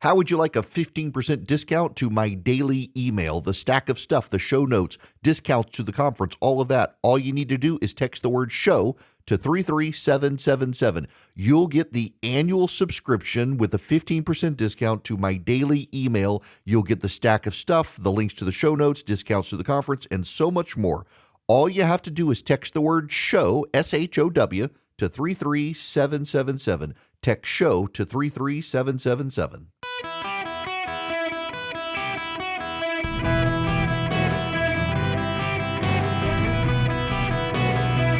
How would you like a 15% discount to my daily email, the stack of stuff, the show notes, discounts to the conference, all of that? All you need to do is text the word show to 33777. You'll get the annual subscription with a 15% discount to my daily email. You'll get the stack of stuff, the links to the show notes, discounts to the conference, and so much more. All you have to do is text the word show, SHOW, to 33777. Text show to 33777.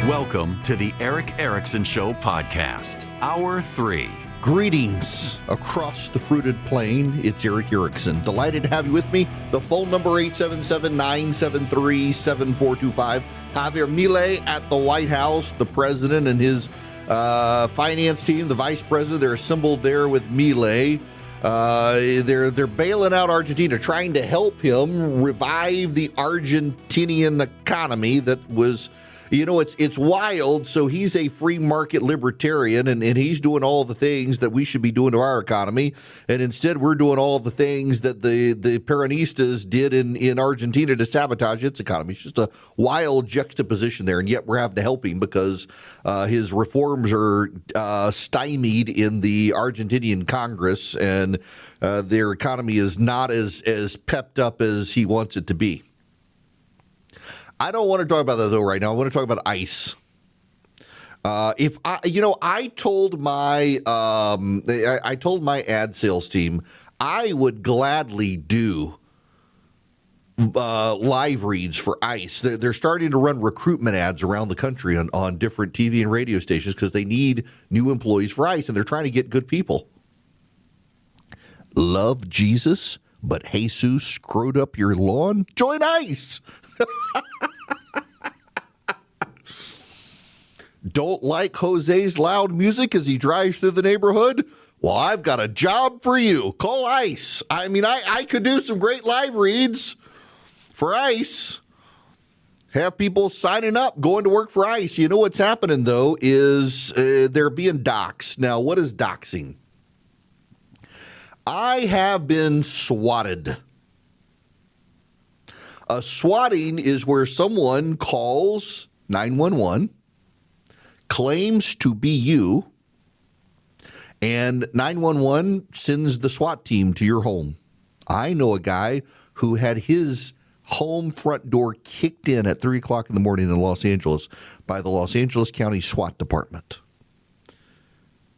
Welcome to the Eric Erickson Show podcast, Hour 3. Greetings across the fruited plain. It's Eric Erickson. Delighted to have you with me. The phone number 877-973-7425. Javier Milei at the White House, the president and his finance team, the vice president, they're assembled there with Milei. They're bailing out Argentina, trying to help him revive the Argentinian economy that was, it's wild. So he's a free market libertarian, and he's doing all the things that we should be doing to our economy. And instead, we're doing all the things that the Peronistas did in Argentina to sabotage its economy. It's just a wild juxtaposition there. And yet we're having to help him because his reforms are stymied in the Argentinian Congress, and their economy is not as pepped up as he wants it to be. I don't want to talk about that though right now. I want to talk about ICE. I told my ad sales team I would gladly do live reads for ICE. They're starting to run recruitment ads around the country on different TV and radio stations because they need new employees for ICE, and they're trying to get good people. Love Jesus, but Jesus screwed up your lawn? Join ICE. Don't like Jose's loud music as he drives through the neighborhood? Well, I've got a job for you. Call ICE. I mean, I could do some great live reads for ICE. Have people signing up, going to work for ICE. You know what's happening, though, is they're being doxxed. Now, what is doxing? I have been swatted. Swatting is where someone calls 911, claims to be you, and 911 sends the SWAT team to your home. I know a guy who had his home front door kicked in at 3 o'clock in the morning in Los Angeles by the Los Angeles County SWAT Department.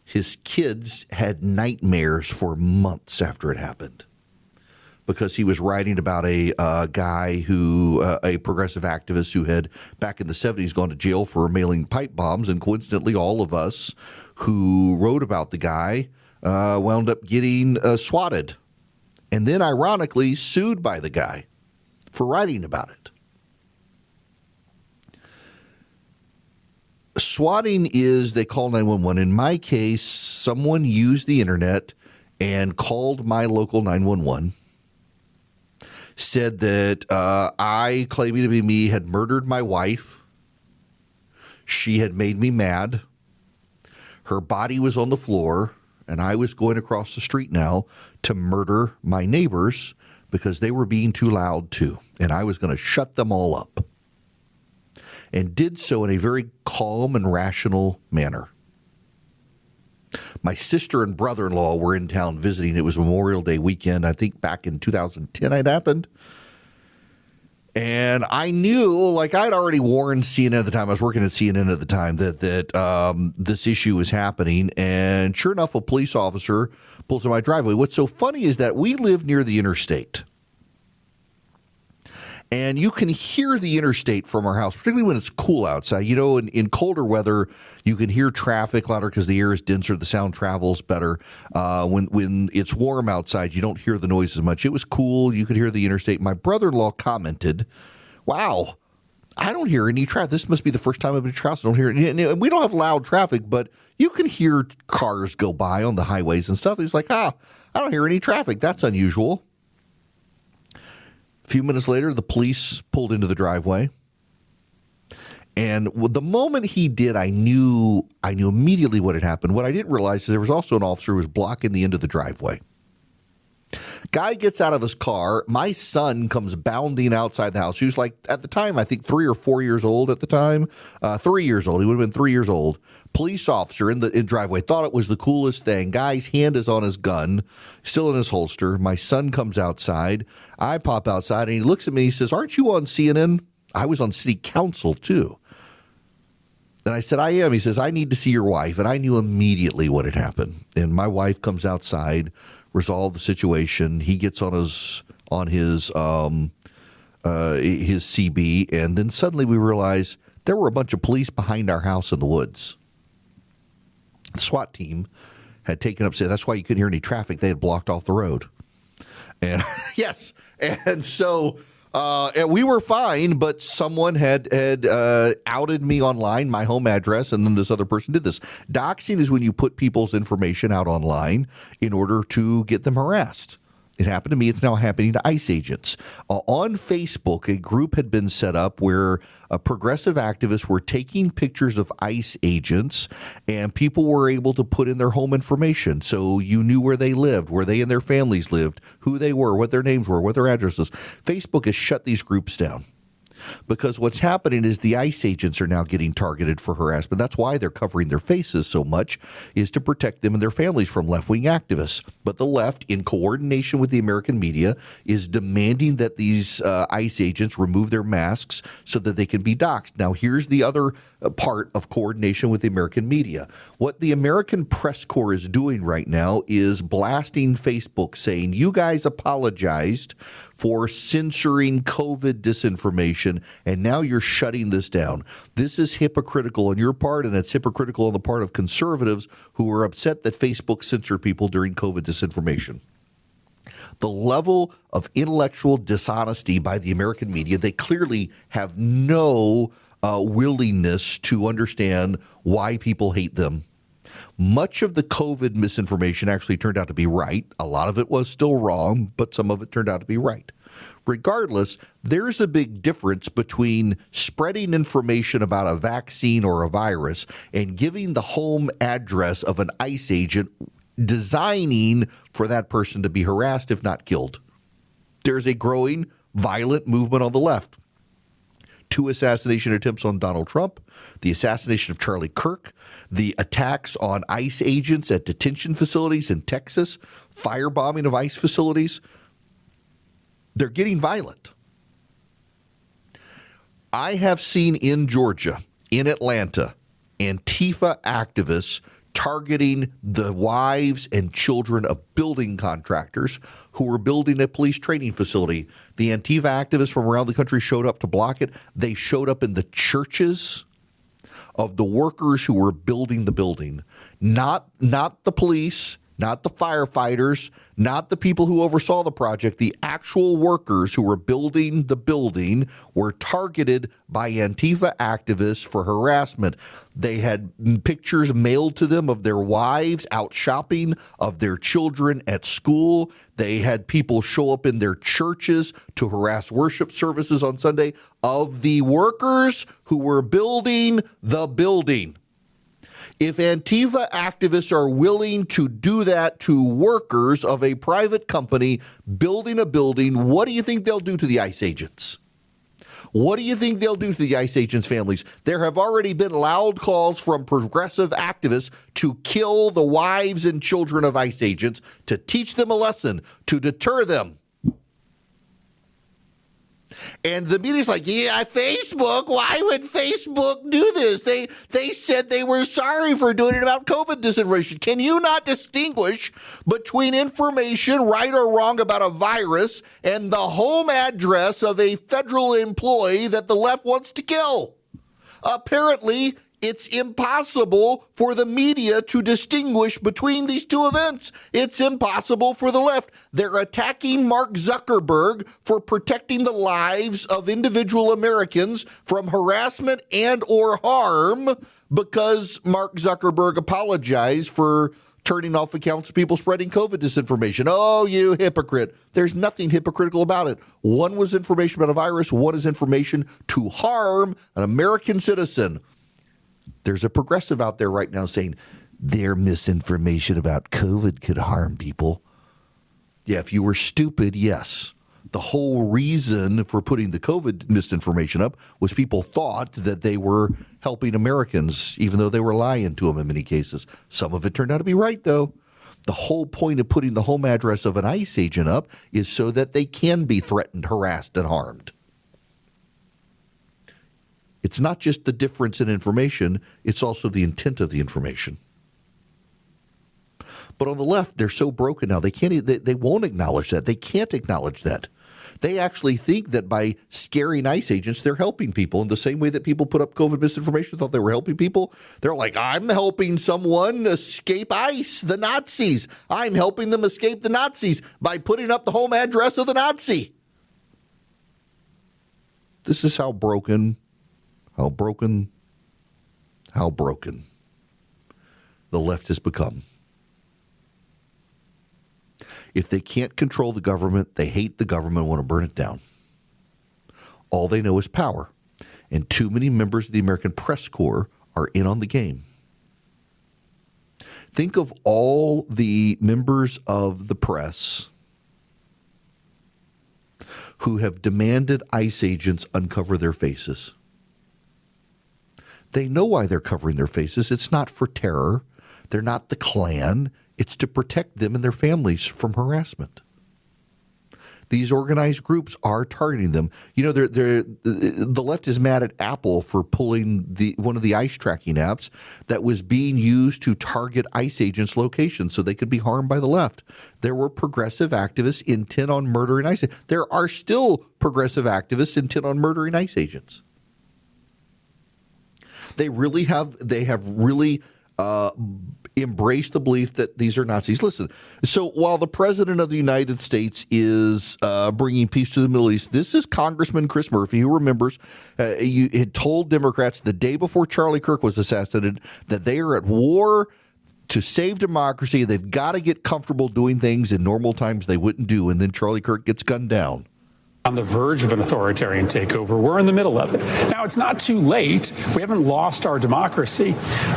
His kids had nightmares for months after it happened, because he was writing about a guy who, a progressive activist who had back in the 70s gone to jail for mailing pipe bombs. And coincidentally, all of us who wrote about the guy wound up getting swatted, and then ironically sued by the guy for writing about it. Swatting is, they call 911. In my case, someone used the internet and called my local 911. Said that I, claiming to be me, had murdered my wife. She had made me mad. Her body was on the floor, and I was going across the street now to murder my neighbors because they were being too loud too, and I was going to shut them all up. And did so in a very calm and rational manner. My sister and brother-in-law were in town visiting. It was Memorial Day weekend. I think back in 2010 it happened. And I knew, like I'd already warned CNN at the time. I was working at CNN at the time that this issue was happening. And sure enough, a police officer pulls in my driveway. What's so funny is that we live near the interstate. And you can hear the interstate from our house, particularly when it's cool outside. You know, in colder weather, you can hear traffic louder because the air is denser, the sound travels better. When it's warm outside, you don't hear the noise as much. It was cool. You could hear the interstate. My brother-in-law commented, wow, I don't hear any traffic. This must be the first time I've been to your house. I don't hear it. And we don't have loud traffic, but you can hear cars go by on the highways and stuff. He's like, I don't hear any traffic. That's unusual. A few minutes later, the police pulled into the driveway. And the moment he did, I knew immediately what had happened. What I didn't realize is there was also an officer who was blocking the end of the driveway. Guy gets out of his car. My son comes bounding outside the house. He was like, at the time, I think 3 or 4 years old at the time. 3 years old. He would have been 3 years old. Police officer in the driveway. Thought it was the coolest thing. Guy's hand is on his gun, still in his holster. My son comes outside. I pop outside, and he looks at me. He says, "Aren't you on CNN?" I was on city council, too. And I said, "I am." He says, "I need to see your wife." And I knew immediately what had happened. And my wife comes outside, resolve the situation. He gets on his CB, and then suddenly we realize there were a bunch of police behind our house in the woods. The SWAT team had taken up, that's why you couldn't hear any traffic. They had blocked off the road. And yes, and so and we were fine, but someone had outed me online, my home address, and then this other person did this. Doxing is when you put people's information out online in order to get them harassed. It happened to me. It's now happening to ICE agents. On Facebook, a group had been set up where progressive activists were taking pictures of ICE agents, and people were able to put in their home information. So you knew where they lived, where they and their families lived, who they were, what their names were, what their addresses. Facebook has shut these groups down. Because what's happening is the ICE agents are now getting targeted for harassment. That's why they're covering their faces so much, is to protect them and their families from left-wing activists. But the left, in coordination with the American media, is demanding that these ICE agents remove their masks so that they can be doxxed. Now, here's the other part of coordination with the American media. What the American Press Corps is doing right now is blasting Facebook, saying, "You guys apologized for censoring COVID disinformation, and now you're shutting this down. This is hypocritical on your part, and it's hypocritical on the part of conservatives who are upset that Facebook censored people during COVID disinformation." The level of intellectual dishonesty by the American media, they clearly have no willingness to understand why people hate them. Much of the COVID misinformation actually turned out to be right. A lot of it was still wrong, but some of it turned out to be right. Regardless, there's a big difference between spreading information about a vaccine or a virus and giving the home address of an ICE agent designing for that person to be harassed, if not killed. There's a growing violent movement on the left. 2 assassination attempts on Donald Trump, the assassination of Charlie Kirk, the attacks on ICE agents at detention facilities in Texas, firebombing of ICE facilities. They're getting violent. I have seen in Georgia, in Atlanta, Antifa activists targeting the wives and children of building contractors who were building a police training facility. The Antifa activists from around the country showed up to block it. They showed up in the churches of the workers who were building the building, not the police, not the firefighters, not the people who oversaw the project. The actual workers who were building the building were targeted by Antifa activists for harassment. They had pictures mailed to them of their wives out shopping, of their children at school. They had people show up in their churches to harass worship services on Sunday of the workers who were building the building. If Antifa activists are willing to do that to workers of a private company building a building, what do you think they'll do to the ICE agents? What do you think they'll do to the ICE agents' families? There have already been loud calls from progressive activists to kill the wives and children of ICE agents, to teach them a lesson, to deter them. And the media's like, yeah, Facebook, why would Facebook do this? They said they were sorry for doing it about COVID disinformation. Can you not distinguish between information, right or wrong, about a virus and the home address of a federal employee that the left wants to kill? Apparently, it's impossible for the media to distinguish between these two events. It's impossible for the left. They're attacking Mark Zuckerberg for protecting the lives of individual Americans from harassment and or harm because Mark Zuckerberg apologized for turning off accounts of people spreading COVID disinformation. Oh, you hypocrite. There's nothing hypocritical about it. One was information about a virus. One is information to harm an American citizen. There's a progressive out there right now saying their misinformation about COVID could harm people. Yeah, if you were stupid, yes. The whole reason for putting the COVID misinformation up was people thought that they were helping Americans, even though they were lying to them in many cases. Some of it turned out to be right, though. The whole point of putting the home address of an ICE agent up is so that they can be threatened, harassed, and harmed. It's not just the difference in information, it's also the intent of the information. But on the left, they're so broken now, they won't acknowledge that. They can't acknowledge that. They actually think that by scaring ICE agents, they're helping people in the same way that people put up COVID misinformation, thought they were helping people. They're like, I'm helping someone escape ICE, the Nazis. I'm helping them escape the Nazis by putting up the home address of the Nazi. This is how broken the left has become. If they can't control the government, they hate the government and want to burn it down. All they know is power. And too many members of the American Press Corps are in on the game. Think of all the members of the press who have demanded ICE agents uncover their faces. They know why they're covering their faces. It's not for terror. They're not the Klan. It's to protect them and their families from harassment. These organized groups are targeting them. You know, the left is mad at Apple for pulling one of the ICE tracking apps that was being used to target ICE agents' locations so they could be harmed by the left. There were progressive activists intent on murdering ICE. There are still progressive activists intent on murdering ICE agents. They have really embrace the belief that these are Nazis. Listen, so while the President of the United States is bringing peace to the Middle East, this is Congressman Chris Murphy, who remembers he had told Democrats the day before Charlie Kirk was assassinated that they are at war to save democracy. They've got to get comfortable doing things in normal times they wouldn't do, and then Charlie Kirk gets gunned down. On the verge of an authoritarian takeover. We're in the middle of it. Now, it's not too late. We haven't lost our democracy.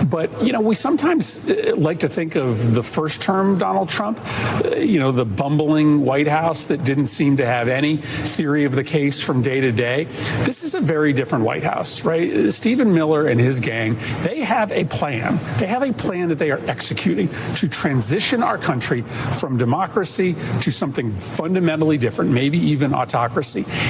But, you know, we sometimes like to think of the first term Donald Trump, the bumbling White House that didn't seem to have any theory of the case from day to day. This is a very different White House, right? Stephen Miller and his gang, they have a plan. They have a plan that they are executing to transition our country from democracy to something fundamentally different, maybe even autocracy.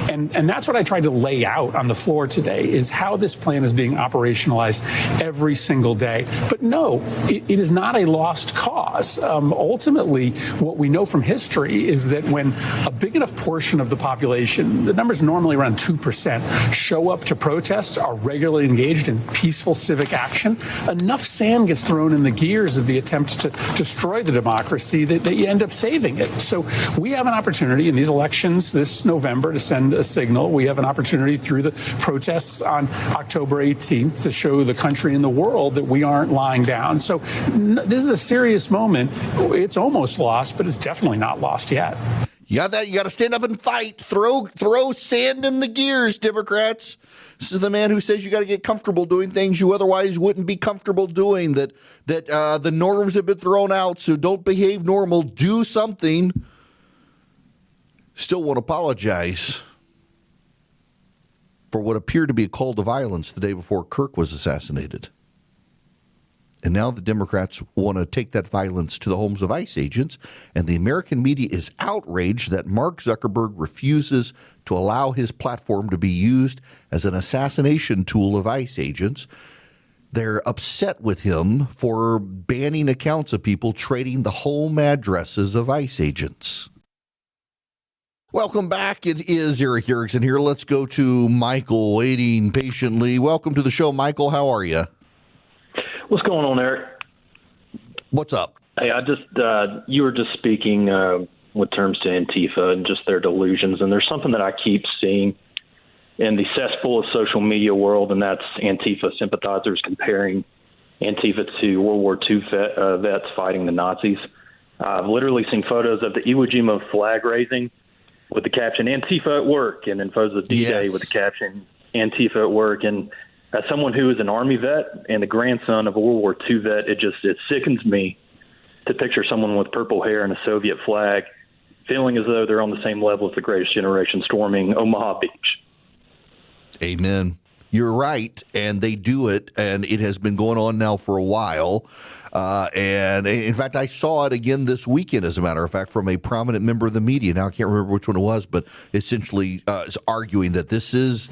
And that's what I tried to lay out on the floor today, is how this plan is being operationalized every single day. But no, it is not a lost cause. Ultimately, what we know from history is that when a big enough portion of the population, the number's normally around 2%, show up to protests, are regularly engaged in peaceful civic action, enough sand gets thrown in the gears of the attempt to destroy the democracy that you end up saving it. So we have an opportunity in these elections this November to send a signal. We have an opportunity through the protests on October 18th to show the country and the world that we aren't lying down. So this is a serious moment. It's almost lost, but it's definitely not lost yet. You got to stand up and fight. Throw sand in the gears, Democrats. This is the man who says you got to get comfortable doing things you otherwise wouldn't be comfortable doing, that the norms have been thrown out, so don't behave normal. Do something. Still won't apologize for what appeared to be a call to violence the day before Kirk was assassinated. And now the Democrats want to take that violence to the homes of ICE agents, and the American media is outraged that Mark Zuckerberg refuses to allow his platform to be used as an assassination tool of ICE agents. They're upset with him for banning accounts of people trading the home addresses of ICE agents. Welcome back. It is Eric Erickson here. Let's go to Michael waiting patiently. Welcome to the show, Michael. How are you? What's going on, Eric? What's up? Hey, you were just speaking with terms to Antifa and just their delusions, and there's something that I keep seeing in the cesspool of social media world, and that's Antifa sympathizers comparing Antifa to World War II vets fighting the Nazis. I've literally seen photos of the Iwo Jima flag raising with the caption "Antifa at work," and then photos of D-Day with the caption "Antifa at work." And as someone who is an Army vet and the grandson of a World War II vet, it sickens me to picture someone with purple hair and a Soviet flag feeling as though they're on the same level as the greatest generation storming Omaha Beach. Amen. You're right, and they do it, and it has been going on now for a while. And in fact, I saw it again this weekend, as a matter of fact, from a prominent member of the media. Now I can't remember which one it was, but essentially is arguing that this is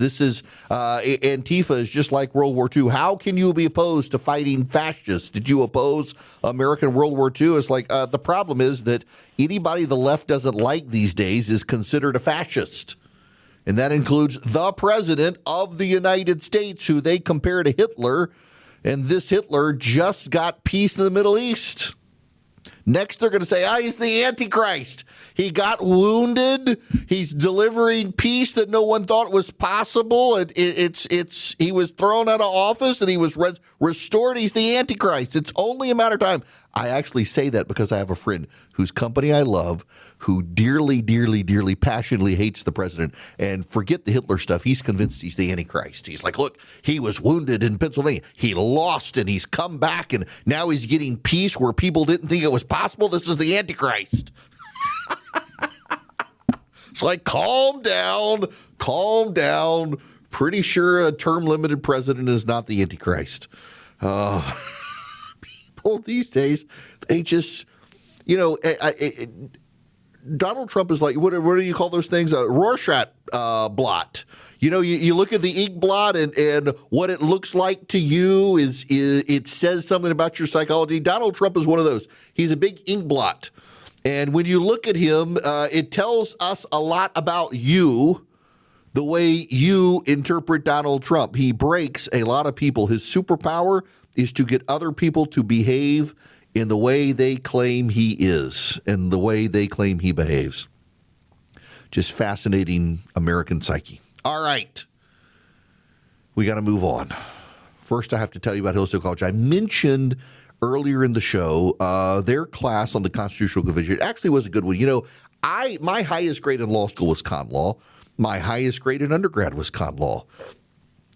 Antifa is just like World War II. How can you be opposed to fighting fascists? Did you oppose American World War II? It's like the problem is that anybody the left doesn't like these days is considered a fascist. And that includes the president of the United States, who they compare to Hitler. And this Hitler just got peace in the Middle East. Next, they're going to say, he's the Antichrist. He got wounded. He's delivering peace that no one thought was possible. He was thrown out of office and he was restored. He's the Antichrist. It's only a matter of time. I actually say that because I have a friend whose company I love, who dearly, dearly, dearly, passionately hates the president. And forget the Hitler stuff. He's convinced he's the Antichrist. He's like, look, he was wounded in Pennsylvania. He lost and he's come back and now he's getting peace where people didn't think it was possible. This is the Antichrist. It's like, calm down. Pretty sure a term-limited president is not the Antichrist. People these days, they just, Donald Trump is like, what do you call those things? A Rorschach blot. You look at the ink blot and what it looks like to you is it says something about your psychology. Donald Trump is one of those. He's a big ink blot. And when you look at him, it tells us a lot about you, the way you interpret Donald Trump. He breaks a lot of people. His superpower is to get other people to behave in the way they claim he is and the way they claim he behaves. Just fascinating American psyche. All right. We got to move on. First, I have to tell you about Hillsdale College. I mentioned earlier in the show their class on the Constitutional Convention. It actually was a good one. My highest grade in law school was con law. My highest grade in undergrad was con law.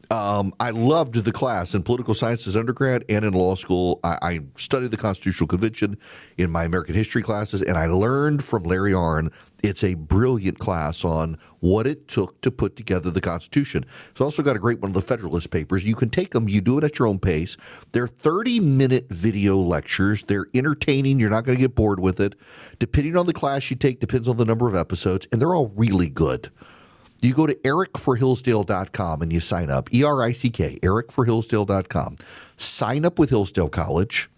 I loved the class in political sciences undergrad and in law school. I studied the Constitutional Convention in my American history classes, and I learned from Larry Arnn. It's a brilliant class on what it took to put together the Constitution. It's also got a great one of the Federalist Papers. You can take them. You do it at your own pace. They're 30-minute video lectures. They're entertaining. You're not going to get bored with it. Depending on the class you take, depends on the number of episodes, and they're all really good. You go to ericforhillsdale.com and you sign up, ERICK, ericforhillsdale.com. Sign up with Hillsdale College.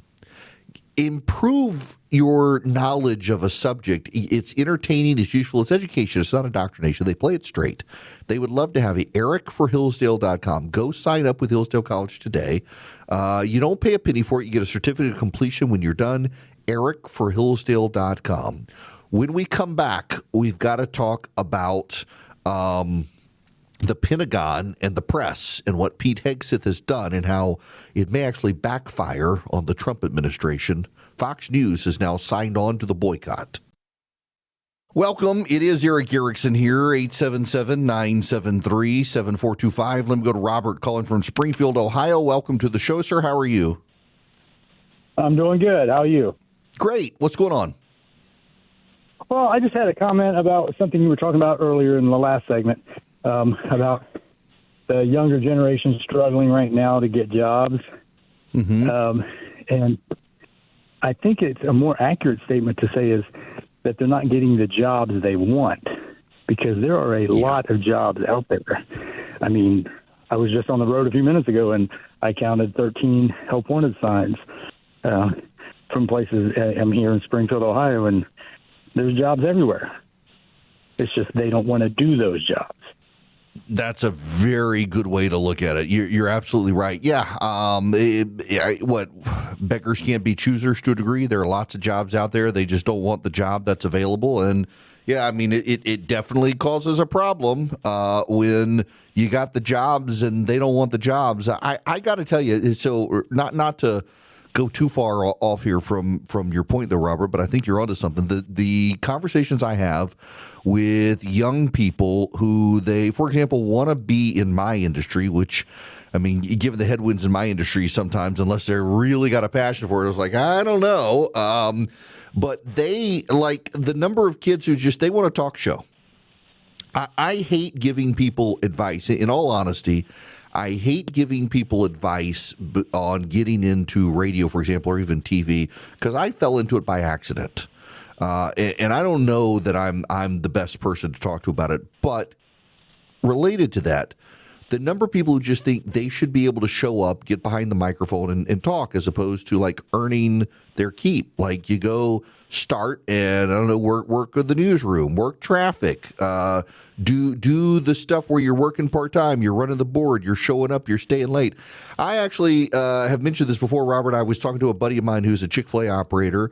Improve your knowledge of a subject. It's entertaining, it's useful, it's education, it's not indoctrination. They play it straight. They would love to have you. ericforhillsdale.com. Go sign up with Hillsdale College today. You don't pay a penny for it. You get a certificate of completion when you're done. ericforhillsdale.com. When we come back, we've got to talk about the Pentagon and the press and what Pete Hegseth has done and how it may actually backfire on the Trump administration. Fox News has now signed on to the boycott. Welcome. It is Eric Erickson here, 877-973-7425. Let me go to Robert calling from Springfield, Ohio. Welcome to the show, sir. How are you? I'm doing good. How are you? Great. What's going on? Well, I just had a comment about something you were talking about earlier in the last segment about the younger generation struggling right now to get jobs. Mm-hmm. And I think it's a more accurate statement to say is that they're not getting the jobs they want because there are a lot of jobs out there. I mean, I was just on the road a few minutes ago and I counted 13 help wanted signs from places. I'm here in Springfield, Ohio, and there's jobs everywhere. It's just they don't want to do those jobs. That's a very good way to look at it. You're absolutely right. Yeah. Beggars can't be choosers to a degree. There are lots of jobs out there. They just don't want the job that's available. And yeah, I mean, it definitely causes a problem when you got the jobs and they don't want the jobs. I got to tell you, so not to go too far off here from your point, though, Robert, but I think you're onto something. The conversations I have with young people who for example, want to be in my industry, which, I mean, given the headwinds in my industry sometimes, unless they're really got a passion for it, it's like, I don't know. But they, like the number of kids who they want a talk show. I hate giving people advice. In all honesty, I hate giving people advice on getting into radio, for example, or even TV, because I fell into it by accident. And I don't know that I'm the best person to talk to about it. But related to that, the number of people who just think they should be able to show up, get behind the microphone and talk, as opposed to like earning their keep. Like you go start and, I don't know, work in the newsroom, work traffic, do the stuff where you're working part-time, you're running the board, you're showing up, you're staying late. I actually have mentioned this before, Robert. I was talking to a buddy of mine who's a Chick-fil-A operator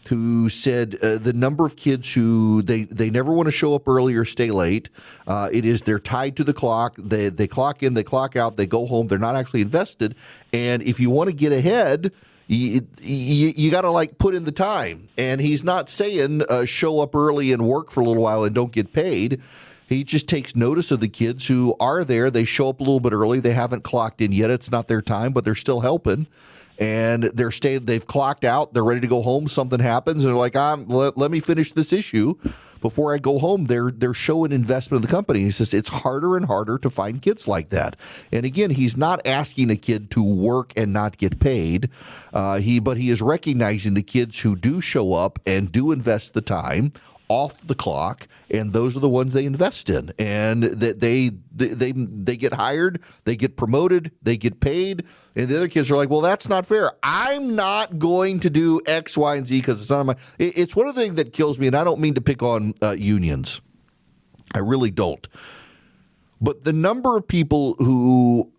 who said the number of kids who they never want to show up early or stay late. It is they're tied to the clock. They clock in, they clock out, they go home. They're not actually invested. And if you want to get ahead, you got to like put in the time. And he's not saying show up early and work for a little while and don't get paid. He just takes notice of the kids who are there. They show up a little bit early. They haven't clocked in yet. It's not their time, but they're still helping. And they've clocked out. They're ready to go home. Something happens. And they're like, let me finish this issue before I go home. They're showing investment in the company. He says it's harder and harder to find kids like that. And again, he's not asking a kid to work and not get paid. But he is recognizing the kids who do show up and do invest the time off the clock, and those are the ones they invest in, and that they get hired, they get promoted, they get paid, and the other kids are like, well, that's not fair. I'm not going to do X, Y, and Z because it's not my. It's one of the things that kills me, and I don't mean to pick on unions. I really don't. But the number of people who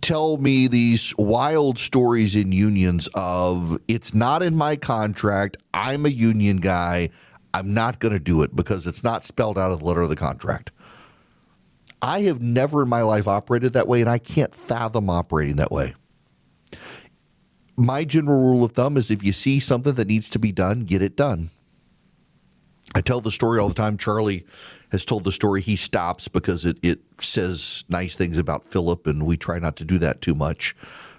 tell me these wild stories in unions of it's not in my contract, I'm a union guy, I'm not going to do it because it's not spelled out of the letter of the contract. I have never in my life operated that way, and I can't fathom operating that way. My general rule of thumb is if you see something that needs to be done, get it done. I tell the story all the time. Charlie has told the story. He stops because it says nice things about Philip, and we try not to do that too much.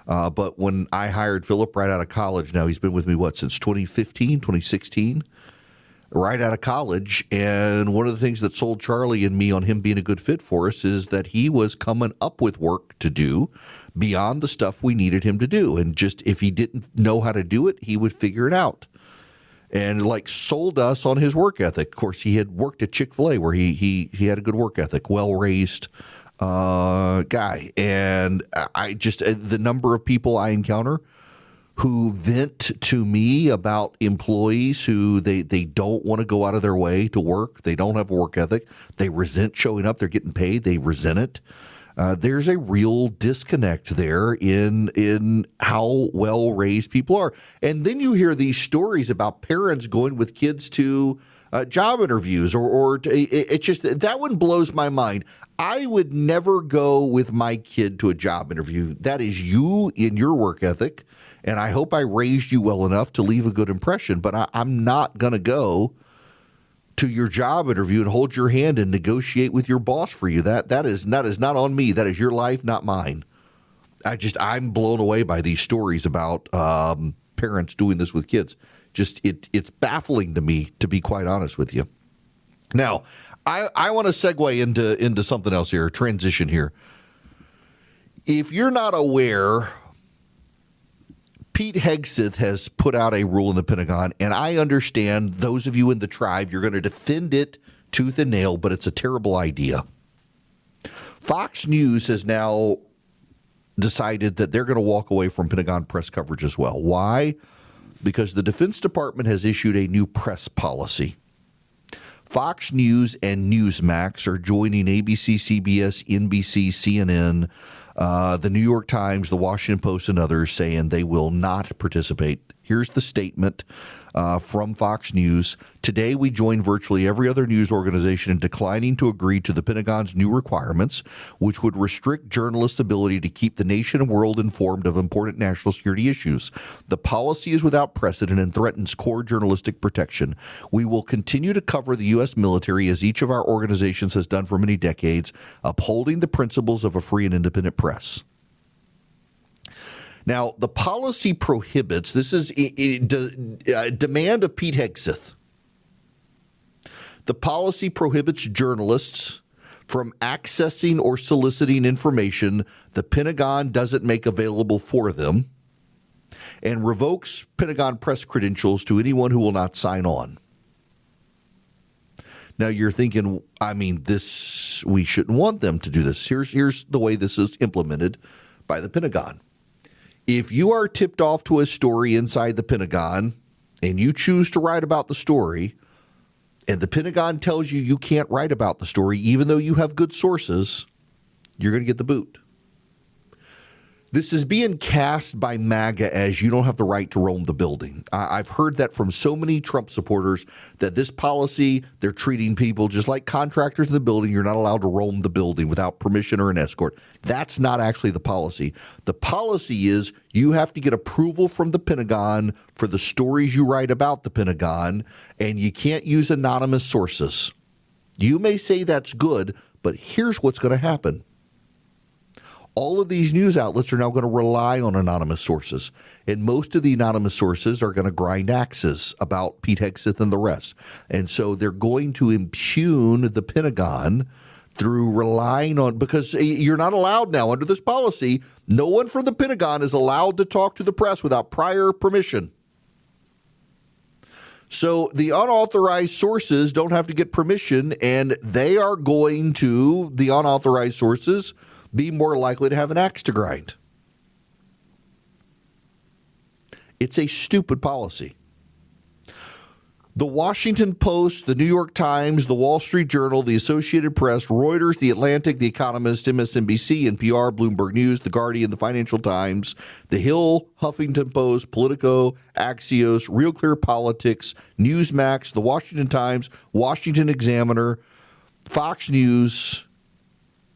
But when I hired Philip right out of college, now he's been with me, since 2015, 2016? Right out of college, and one of the things that sold Charlie and me on him being a good fit for us is that he was coming up with work to do beyond the stuff we needed him to do. And just if he didn't know how to do it, he would figure it out. And like sold us on his work ethic. Of course, he had worked at Chick-fil-A where he had a good work ethic, well-raised guy. And I just the number of people I encounter who vent to me about employees who they don't want to go out of their way to work. They don't have a work ethic. They resent showing up. They're getting paid. They resent it. There's a real disconnect there in how well raised people are. And then you hear these stories about parents going with kids to job interviews or it's just that one blows my mind. I would never go with my kid to a job interview. That is you in your work ethic. And I hope I raised you well enough to leave a good impression, but I'm not going to go to your job interview and hold your hand and negotiate with your boss for you. That is not on me. That is your life, not mine. I'm blown away by these stories about parents doing this with kids. It's baffling to me, to be quite honest with you. Now, I want to segue into something else here, transition here. If you're not aware, Pete Hegseth has put out a rule in the Pentagon, and I understand those of you in the tribe, you're going to defend it tooth and nail, but it's a terrible idea. Fox News has now decided that they're going to walk away from Pentagon press coverage as well. Why? Because the Defense Department has issued a new press policy. Fox News and Newsmax are joining ABC, CBS, NBC, CNN, the New York Times, the Washington Post, and others saying they will not participate Here's the statement from Fox News. Today, we join virtually every other news organization in declining to agree to the Pentagon's new requirements, which would restrict journalists' ability to keep the nation and world informed of important national security issues. The policy is without precedent and threatens core journalistic protection. We will continue to cover the U.S. military as each of our organizations has done for many decades, upholding the principles of a free and independent press. Now, the policy prohibits, this is a demand of Pete Hegseth. The policy prohibits journalists from accessing or soliciting information the Pentagon doesn't make available for them, and revokes Pentagon press credentials to anyone who will not sign on. Now, you're thinking, we shouldn't want them to do this. Here's the way this is implemented by the Pentagon. If you are tipped off to a story inside the Pentagon and you choose to write about the story, and the Pentagon tells you can't write about the story, even though you have good sources, you're going to get the boot. This is being cast by MAGA as you don't have the right to roam the building. I've heard that from so many Trump supporters that this policy, they're treating people just like contractors in the building. You're not allowed to roam the building without permission or an escort. That's not actually the policy. The policy is you have to get approval from the Pentagon for the stories you write about the Pentagon, and you can't use anonymous sources. You may say that's good, but here's what's going to happen. All of these news outlets are now going to rely on anonymous sources, and most of the anonymous sources are going to grind axes about Pete Hegseth and the rest. And so they're going to impugn the Pentagon through relying on, because you're not allowed now under this policy, no one from the Pentagon is allowed to talk to the press without prior permission. So the unauthorized sources don't have to get permission, and they are going to, the unauthorized sources, be more likely to have an axe to grind. It's a stupid policy. The Washington Post, the New York Times, the Wall Street Journal, the Associated Press, Reuters, The Atlantic, The Economist, MSNBC, NPR, Bloomberg News, The Guardian, The Financial Times, The Hill, Huffington Post, Politico, Axios, Real Clear Politics, Newsmax, The Washington Times, Washington Examiner, Fox News,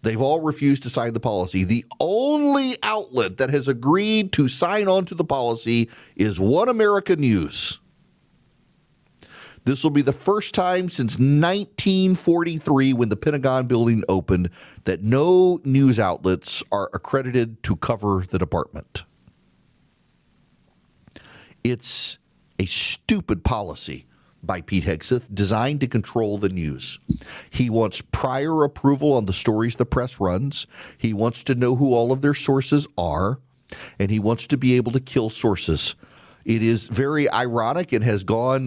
they've all refused to sign the policy. The only outlet that has agreed to sign on to the policy is One America News. This will be the first time since 1943, when the Pentagon building opened, that no news outlets are accredited to cover the department. It's a stupid policy by Pete Hegseth, designed to control the news. He wants prior approval on the stories the press runs. He wants to know who all of their sources are, and he wants to be able to kill sources. It is very ironic and has gone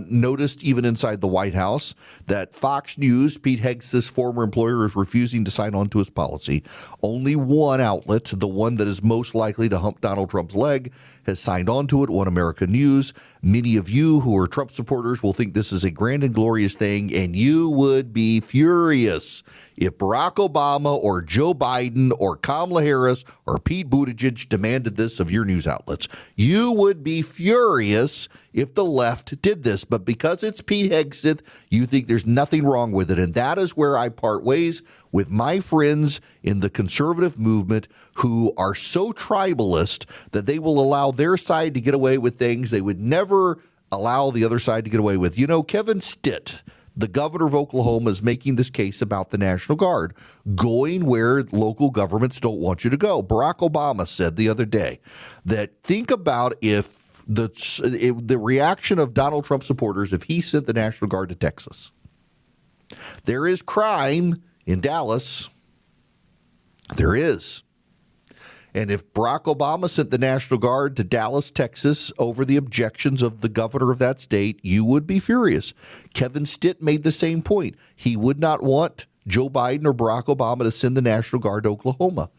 noticed even inside the White House that Fox News, Pete Hegseth's former employer, is refusing to sign on to his policy. Only one outlet, the one that is most likely to hump Donald Trump's leg, has signed on to it, One America News. Many of you who are Trump supporters will think this is a grand and glorious thing, and you would be furious if Barack Obama or Joe Biden or Kamala Harris or Pete Buttigieg demanded this of your news outlets. You would be furious if the left did this, but because it's Pete Hegseth, you think there's nothing wrong with it. And that is where I part ways with my friends in the conservative movement who are so tribalist that they will allow their side to get away with things they would never allow the other side to get away with. You know, Kevin Stitt, the governor of Oklahoma, is making this case about the National Guard going where local governments don't want you to go. Barack Obama said the other day that think about if the reaction of Donald Trump supporters if he sent the National Guard to Texas. There is crime in Dallas. There is. And if Barack Obama sent the National Guard to Dallas, Texas, over the objections of the governor of that state, you would be furious. Kevin Stitt made the same point. He would not want Joe Biden or Barack Obama to send the National Guard to Oklahoma.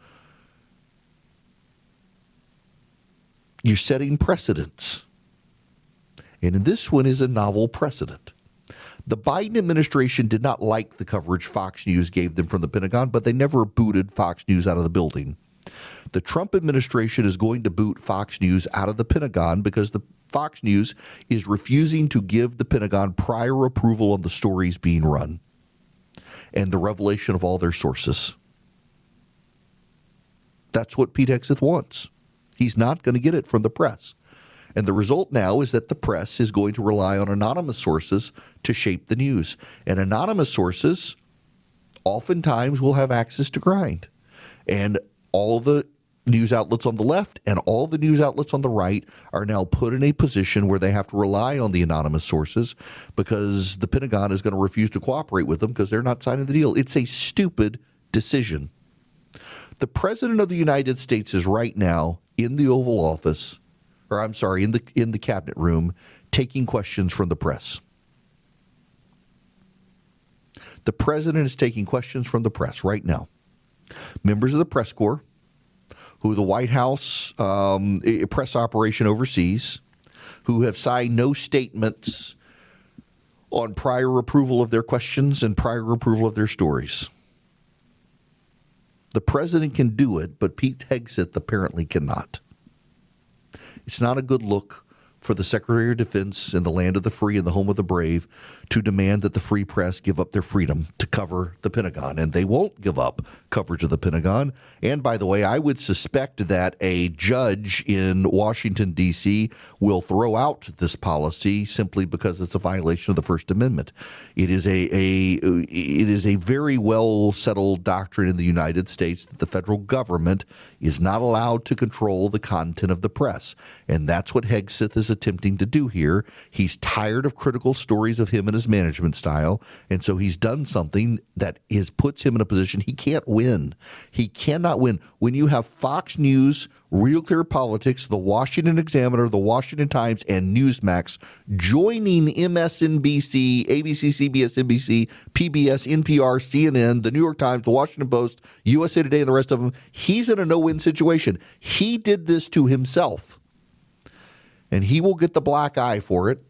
You're setting precedents. And this one is a novel precedent. The Biden administration did not like the coverage Fox News gave them from the Pentagon, but they never booted Fox News out of the building. The Trump administration is going to boot Fox News out of the Pentagon because the Fox News is refusing to give the Pentagon prior approval on the stories being run and the revelation of all their sources. That's what Pete Hegseth wants. He's not going to get it from the press. And the result now is that the press is going to rely on anonymous sources to shape the news. And anonymous sources oftentimes will have access to grind. And all the news outlets on the left and all the news outlets on the right are now put in a position where they have to rely on the anonymous sources because the Pentagon is going to refuse to cooperate with them because they're not signing the deal. It's a stupid decision. The President of the United States is right now in the Oval Office, or I'm sorry, in the cabinet room, taking questions from the press. The President is taking questions from the press right now. Members of the press corps, who the White House press operation oversees, who have signed no statements on prior approval of their questions and prior approval of their stories. The president can do it, but Pete Hegseth apparently cannot. It's not a good look for the Secretary of Defense in the land of the free and the home of the brave to demand that the free press give up their freedom to cover the Pentagon. And they won't give up coverage of the Pentagon. And by the way, I would suspect that a judge in Washington, D.C. will throw out this policy simply because it's a violation of the First Amendment. It is a very well settled doctrine in the United States that the federal government is not allowed to control the content of the press. And that's what Hegseth is attempting to do here. He's tired of critical stories of him and his management style, and so he's done something that puts him in a position he can't win. He cannot win. When you have Fox News, Real Clear Politics, the Washington Examiner, the Washington Times, and Newsmax joining MSNBC, ABC, CBS, NBC, PBS, NPR, CNN, the New York Times, the Washington Post, USA Today, and the rest of them, he's in a no-win situation. He did this to himself. And he will get the black eye for it,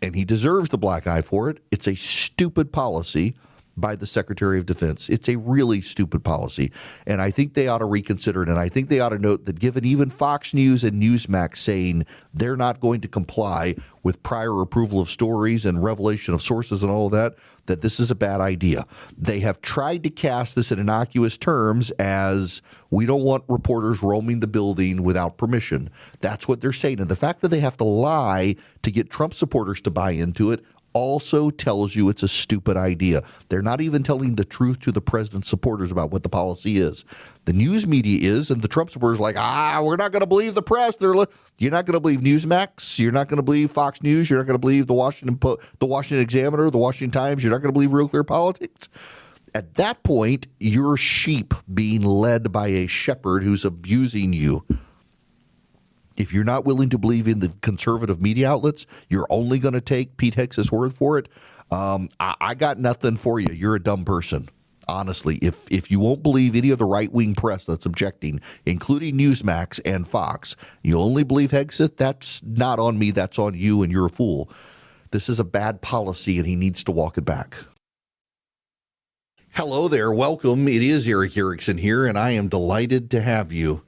and he deserves the black eye for it. It's a stupid policy by the Secretary of Defense. It's a really stupid policy, and I think they ought to reconsider it, and I think they ought to note that given even Fox News and Newsmax saying they're not going to comply with prior approval of stories and revelation of sources and all of that, that this is a bad idea. They have tried to cast this in innocuous terms as we don't want reporters roaming the building without permission. That's what they're saying. And the fact that they have to lie to get Trump supporters to buy into it also tells you it's a stupid idea. They're not even telling the truth to the president's supporters about what the policy is. The news media is, and the Trump supporters are like, we're not going to believe the press. You're not going to believe Newsmax. You're not going to believe Fox News. You're not going to believe the Washington Examiner, the Washington Times. You're not going to believe Real Clear Politics. At that point, you're sheep being led by a shepherd who's abusing you. If you're not willing to believe in the conservative media outlets, you're only going to take Pete Hegseth's word for it. I got nothing for you. You're a dumb person. Honestly, if you won't believe any of the right-wing press that's objecting, including Newsmax and Fox, you only believe Hegseth, that's not on me. That's on you, and you're a fool. This is a bad policy, and he needs to walk it back. Hello there. Welcome. It is Eric Erickson here, and I am delighted to have you.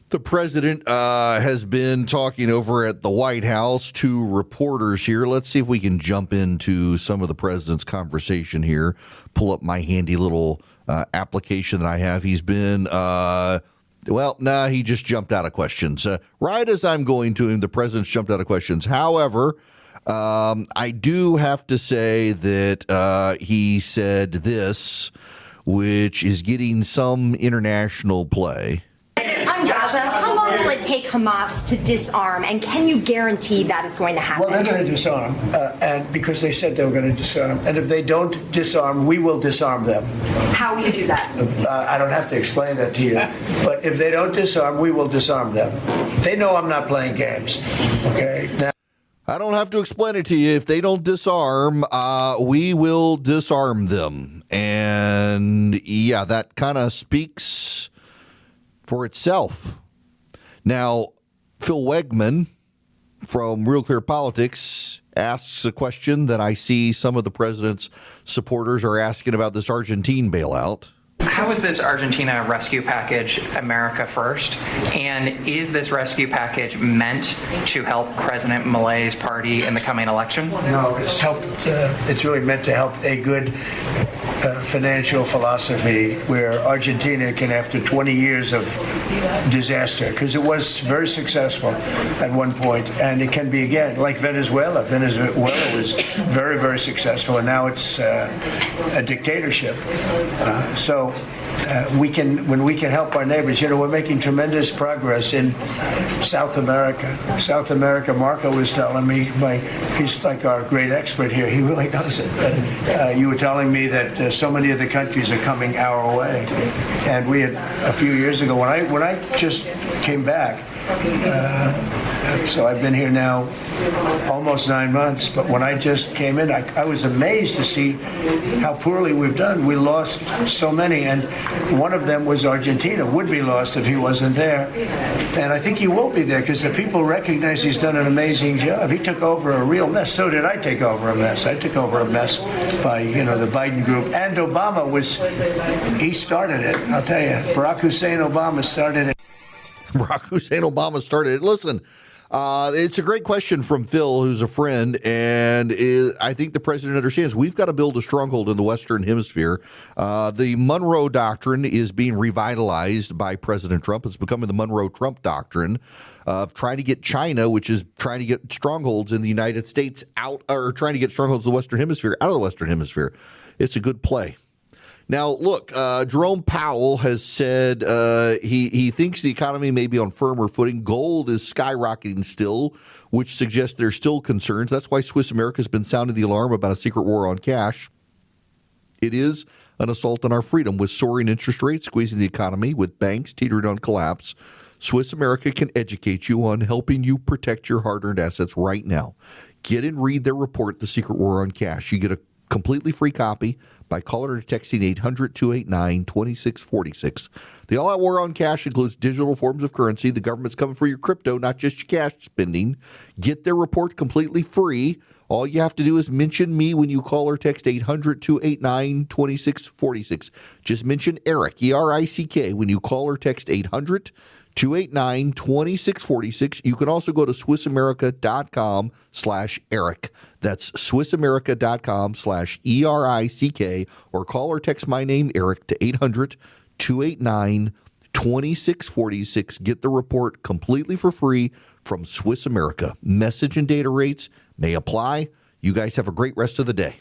The president has been talking over at the White House to reporters here. Let's see if we can jump into some of the president's conversation here. Pull up my handy little application that I have. He's been, he just jumped out of questions. Right as I'm going to him, the president's jumped out of questions. However, I do have to say that he said this, which is getting some international play. On Gaza, how long will it take Hamas to disarm, and can you guarantee that is going to happen? Well, they're going to disarm, and because they said they were going to disarm. And if they don't disarm, we will disarm them. How will you do that? I don't have to explain that to you. But if they don't disarm, we will disarm them. They know I'm not playing games. Okay? Now, I don't have to explain it to you. If they don't disarm, we will disarm them. And yeah, that kind of speaks for itself. Now, Phil Wegman from Real Clear Politics asks a question that I see some of the president's supporters are asking about this Argentine bailout. how how is this Argentina rescue package America first? And is this rescue package meant to help President Milei's party in the coming election? No, it's really meant to help a good financial philosophy where Argentina can, after 20 years of disaster, because it was very successful at one point, and it can be again, like Venezuela. Venezuela was very, very successful, and now it's a dictatorship. When we can help our neighbors, we're making tremendous progress in South America. South America, Marco was telling me, he's like our great expert here. He really knows it. And, you were telling me that so many of the countries are coming our way. And we had a few years ago, when I just came back, so I've been here now almost 9 months, but when I just came in, I was amazed to see how poorly we've done. We lost so many, and one of them was Argentina, would be lost if he wasn't there. And I think he will be there because the people recognize he's done an amazing job. He took over a real mess. So did I take over a mess. I took over a mess by, the Biden group. And Obama he started it. I'll tell you, Barack Hussein Obama started it. Barack Hussein Obama started it. Listen, it's a great question from Phil, who's a friend, and I think the president understands we've got to build a stronghold in the Western Hemisphere. The Monroe Doctrine is being revitalized by President Trump. It's becoming the Monroe-Trump Doctrine of trying to get China, which is trying to get strongholds in the United States out, or trying to get strongholds in the Western Hemisphere out of the Western Hemisphere. It's a good play. Now, look, Jerome Powell has said he thinks the economy may be on firmer footing. Gold is skyrocketing still, which suggests there's still concerns. That's why Swiss America has been sounding the alarm about a secret war on cash. It is an assault on our freedom with soaring interest rates squeezing the economy, with banks teetering on collapse. Swiss America can educate you on helping you protect your hard-earned assets right now. Get and read their report, The Secret War on Cash. You get a completely free copy by calling or texting 800-289-2646. The all-out war on cash includes digital forms of currency. The government's coming for your crypto, not just your cash spending. Get their report completely free. All you have to do is mention me when you call or text 800-289-2646. Just mention Eric, E-R-I-C-K, when you call or text 800-289-2646. You can also go to SwissAmerica.com/Eric. That's SwissAmerica.com/ERICK, or call or text my name, Eric, to 800-289-2646. Get the report completely for free from Swiss America. Message and data rates may apply. You guys have a great rest of the day.